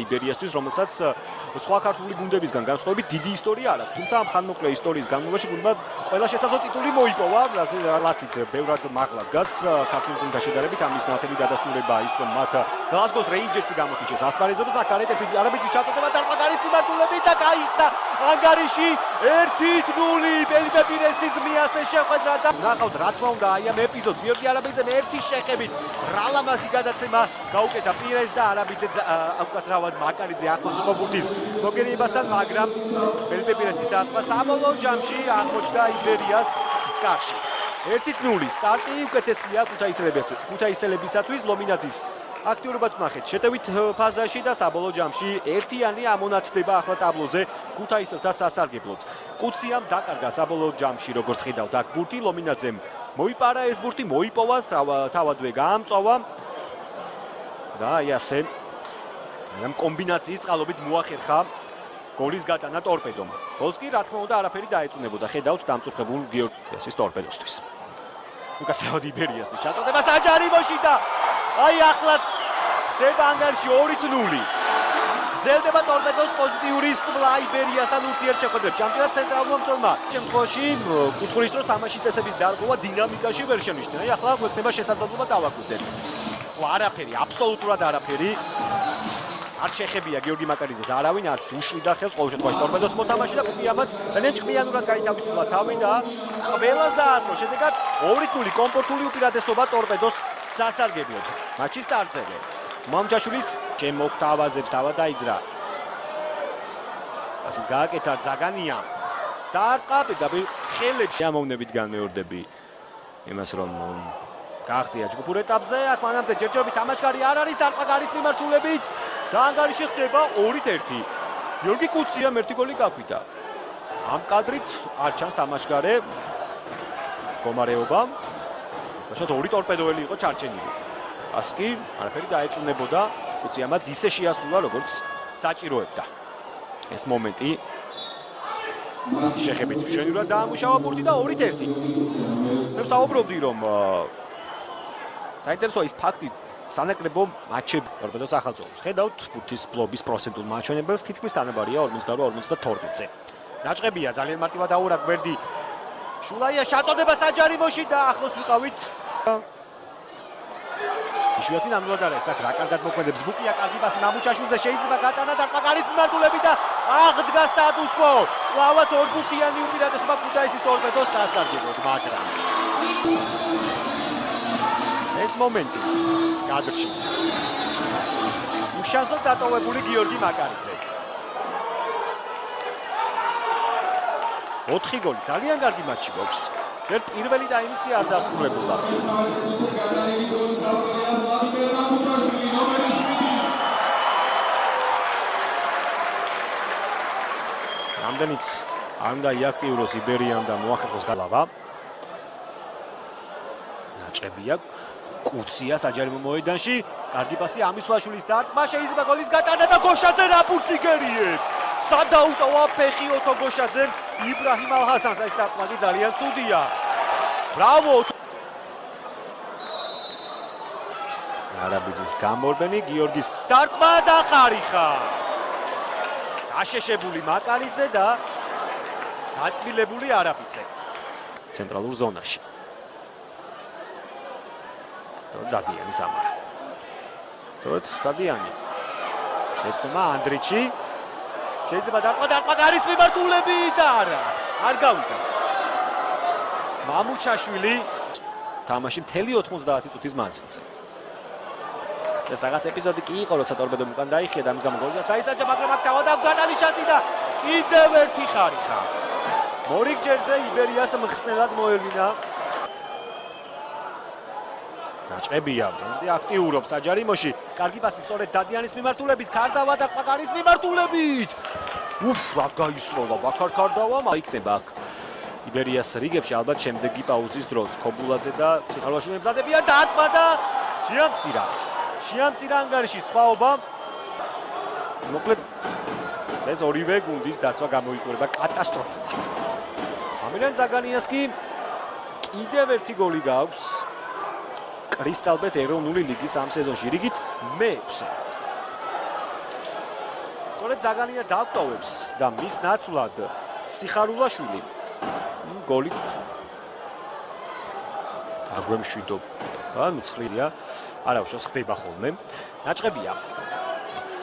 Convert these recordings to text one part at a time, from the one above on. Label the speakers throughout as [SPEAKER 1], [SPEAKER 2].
[SPEAKER 1] იბერიასთვის, რომელსაც სხვა ქართული გუნდებისგან განსხვავებით დიდი ისტორია არ აქვს. თუმცა ამ ხანმოკლე ისტორიის განმავლობაში გუნდმა ყველა შესაძლო ტიტული მოიპოვა, რასით ბევრად მაღლა დგას ქართულ გუნდთან შედარებით. ამის ნათელი დადასტურებაა ის, რომ მათ გლაზგოს რეინჯერსი გამოთიჩეს ასპარეზობას, აქ არაბეთის ჩაწოდება დარტყმაგარის მიმართულებით და გაიხსნა ანგარიში 1-0 ფელიპე პირესის მიასე შეხვედრა და ნახავთ რა თქმა უნდა აი ამ ეპიზოდს გიორგი არაბიძემ ერთი შეხებით რა ლამაზი გადაცემა გაუკეთა პირეს და არაბიძე უკაცრავად მაკარიძე ახლოს იყო ბურთის მოგერიებასთან, მაგრამ ფელიპე პირესის დარტყმა საბოლოო ჯამში აღმოჩნდა იბერიას კარში. 1-0 სტარტი უკეთესია ქუთაისელებისათვის ლომინაძის აქტიურობაც ვნახეთ შეტევით ფაზაში და საბოლოო ჯამში ერთიანი ამონათდება ახლა ტაბლოზე ქუთაისელთა სასარგებლოდ. კუციამ დაკარგა საბოლოო ჯამში როგორც ხედავთ აქ ბურთი, ლომინაძემ მოიპარა ეს ბურთი, მოიპოვა, თავადვე გაამწვა და აი ასე ამ კომბინაციის წყალობით მოახერხა გოლის გატანა ტორპედომ. გოლს კი რა თქმა უნდა არაფერი დაეწუნებოდა, ხედავთ დამწუხრებულ გიორგის ტორპედოსთვის. უკაცრავად იბერიასთვის ჩაწოდება საჯარიმოში და აი ახლაც ხდება ანგარიში 2-0. გრძელდება ტორპედოს პოზიტიური სვლა იბერიასთან ურთიერთშეხვედრებში. ამჯერად ცენტრალურმა მწვრთნელმა შემთხვევაში კუთხურის დროს თამაშის წესების დარღვევა დინამიკაში ვერ შემიშნა. აი ახლა გვექნება შესაძლებლობა დავაკვირდეთ. არაფერი, აბსოლუტურად არაფერი. არ შეხებია გიორგი მაკარიძეს არავინ, არც უშლიდა ხელს ყოველ შემთხვევაში ტორპედოს მოთამაში და კუიამაც ძალიან ჭკვიანურად გაითავისუფლა თავი და ყველას დაასრულა. შედეგად 2-0 კომფორტული უპირატესობა ტორპედოს სასარგებლოდ. მატჩის სტარტზე მამჯაშვილის შემოგთავაზებს თავად დაიძრა. ასეც გააკეთა ზაგანია. დაარტყა პირდაპირ ხელებში ამოვნებით განმეორდები იმას რომ გააღწია ჯგუფურ ეტაპზე. აქ მანამდე ჯერჯერობით თამაშგარი არ არის დარტყმაგარის მიმართულებით და ანგარიში ხდება 2-1. გიორგი კუციამ ერთი გოლი გაგვიდა. ამ კადრით არ ჩანს თამაშგარე მდგომარეობა. ბაშად ორი ტორპედოელი იყო ჩარჩენილი. ას კი არაფერი დაეწუნებოდა, კუციამაც ისე შეასრულა როგორც საჭიროებდა. ეს მომენტი შეხებით მშვენივრად დაამუშავა ბურთი და 2-1. მე ვსაუბრობდი რომ საინტერესოა ის ფაქტი სანაკრებო მატჩები ტორპედოს ახალწლოვანს. ხედავთ ბურთის ფლობის პროცენტულ მაჩვენებელს, თითქმის თანაბარია 48-52-ზე. ნაჭყებია ძალიან მარტივად აურა გვერდი. შულაია ჩაწოდება საჯარიმოში და ახლოს ვიყავით. იშვიათი ნამდვილად არ არის აქ რა კარგად მოქმედებს ბუკია, კარგი პასი მამუჩაშვილზე შეიძლება გატანა დარტყმაგარის მიმართულებით და აღდგა სტატუს კვო. კლავაც ორბურთიანი უპირატესობა ქუთაისის ტორპედოს სასარგებლოდ, მაგრამ ეს მომენტი კადრში უშანსო დატოვებული გიორგი მაკარიძე. 4 გოლი ძალიან კარგი მატჩი გვაქვს. პირველი ტაიმიც კი არ დასრულებულა. რამდენიც არ უნდა იაქტიუროს იბერიამ და მოახერხოს გალავა. ნაჭებია კუცია საჯარიმო მოედანში, კარგი პასი ამისვლაშვილის დარტყმა, შეიძლება გოლის გატანა და გოშაძე რა ბურთი გერიեց. სადაუტოვა ფეხი ოთო გოშაძემ იბრაჰიმ ალ-ჰასანს, ეს დარტყმა კი ძალიან ცუდია. ბრავო! არაბიძის გამორბენი, გიორგის დარტყმა და ხარიხა. აშეშებული მაკარიძე და აწმილებული არაბიძე ცენტრალურ ზონაში. დადიანის ამარა. თორედ დადიანი. შეცდომა ანდრიჩი. შეიძლება დარტყმაგარის მიმართულებით არა. არ გავიდა. მამუჩაშვილი თამაში მთელი 90 წუთის მანძილზე. ეს რაღაც ეპიზოდი კი იყო, როცა ტორპედომ უკან დაიხია და ამის გამო გოლს დაისაჯა, მაგრამ აქ თავად გატანის შანსი და კიდევ ერთი ხარიხა. მორიგჯერზე იბერიას მხსნელად მოელვინა. ნაჭყებია, მონდი აქტიურობს საჯარიმოში. კარგი პასი სწორედ დადიანის მიმართულებით, ქარდავა და ყაკარის მიმართულებით. რა გაისროლა ბაქარ-ქარდავა, იქნება აქ იბერიას რიგებში ალბათ შემდეგი პაუზის დროს ქობულაძე და სიხარვაშვილი ემზადებიან დარტყმა და შეამცირა ანგარიში სხვაობა. მოკლედ ეს ორივე გუნდის დაცვა გამოიყურება კატასტროფულად. ამირან ზაგანიას კი კიდევ ერთი გოლი გააქვს კრისტალბეთ ეროვნული ლიგის ამ სეზონში, რიგით მე-6. სწორედ ზაგანია დაგვტოვებს და მის ნაცვლად სიხარულაშვილი გოლი აგვემშვიდობა მწხრია არა უშავს ხდება ხოლმე ნაჭყებია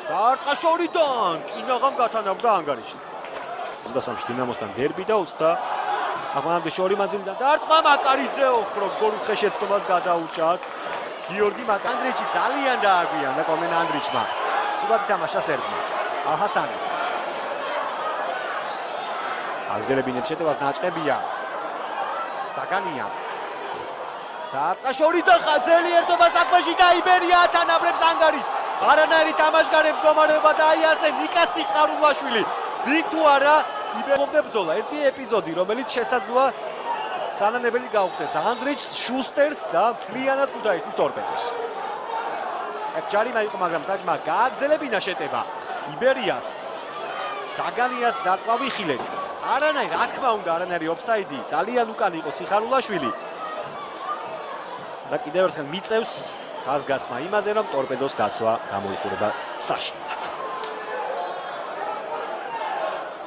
[SPEAKER 1] დარტყა შორიდან კინაღამ გათანაბრდა ანგარიში 23-ში დინამოსთან დერბი და 20 აღმამდე შორი მანძილიდან დარტყმა მაკარიძე ოხრო გოლის შეცდომას გადაურჩა გიორგი მაკანდრიჩი ძალიან დააგვიანდა კომენ ანდრიჩმა სულად თამაშა სერბმა ალჰასანი აღზელებინებს შეტევას ნაჭყებია ზაგანია დარტყა შორიდან ხაძელი ერთობა საქმეში და იბერია ათანაბრებს ანგარის არანაირი თამაშგარე მდგომარეობა და აი ასე ნიკა სიხარულაშვილი ვინ თუ არა იბერობდა ბრძოლა ეს კი ეპიზოდი რომელიც შესაძლოა სანანებელი გაუხდეს ანდრიჩს შუსტერს და მთლიანად ქუთაისის ტორპედოს აქ ჯარიმა იყო მაგრამ საჭმა გააგზელებინა შეტევა იბერიას ზაგანიას დარტყმა ვიხილეთ არანაირი რა თქმა უნდა არანაირი ოფსაიდი ძალიან უკან იყო სიხარულაშვილი და კიდევ ერთხელ მიწევს ხაზგასმა იმაზე რომ ტორპედოს დაცვა გამოიყურება საშინლად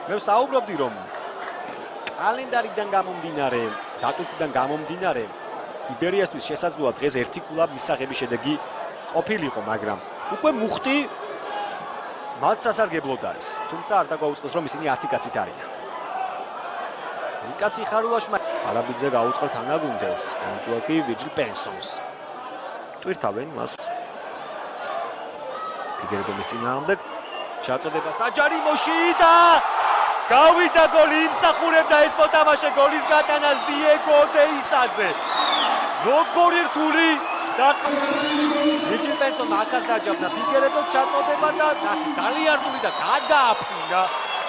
[SPEAKER 1] მე ვსაუბრობდი რომ კალენდარიდან გამომდინარე დატვირთვიდან გამომდინარე იბერიასთვის შესაძლოა დღეს ერთი კულა მისაღების შედეგი ყოფილიყო მაგრამ უკვე მუხტი მათ სასარგებლოდ არის თუმცა არ დაგვაუწყოს რომ ისინი 10 კაცით არიან ნიკა სიხარულაშმა არაბიძე გაუწყდა თანაგუნდელს კონტროლი ვიჯი პენსონს ტვირთავენ მას ფიგერდომის წინააღმდეგ ჩაწოდება საჯარიმოში და გავიდა გოლი იმსახურებდა ეს მოთამაშე გოლის გატანას დიეგო დეისაძე როგორი რთული და ვიჯი პენსონმა ახას დაჯავდა ფიგერედო ჩაწოდება და ძალიან რთული და გადააფრინდა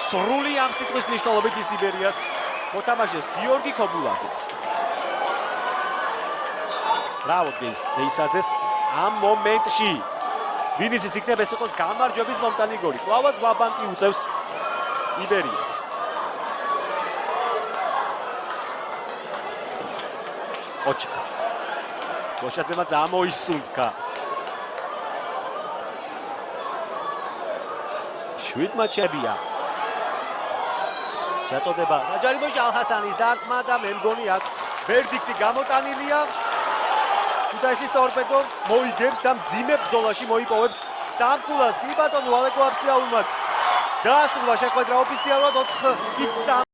[SPEAKER 1] სრული ამ სიტყვის მნიშვნელობით ის იბერიას მოთამაშეს გიორგი ქობულაძეს ბრავო დეისაძეს ამ მომენტში ვინიც ის იქნება ეს იყოს გამარჯვების მომტანი გოლი კლავაც ვაბანკი უწევს იბერიას ოჩახა ამოისუნთქა 7 მაჩებია ჩაწოდება საჯარიმოში ალჰასანის დარტყმა და მე მგონი აქ ვერდიქტი გამოტანილია ქუთაისის ტორპედო მოიგებს და მძიმე ბრძოლაში მოიპოვებს სამკულას კი ბატონო ალეკო აფციაულმაც დაასრულა შეხვედრა ოფიციალურად 4-3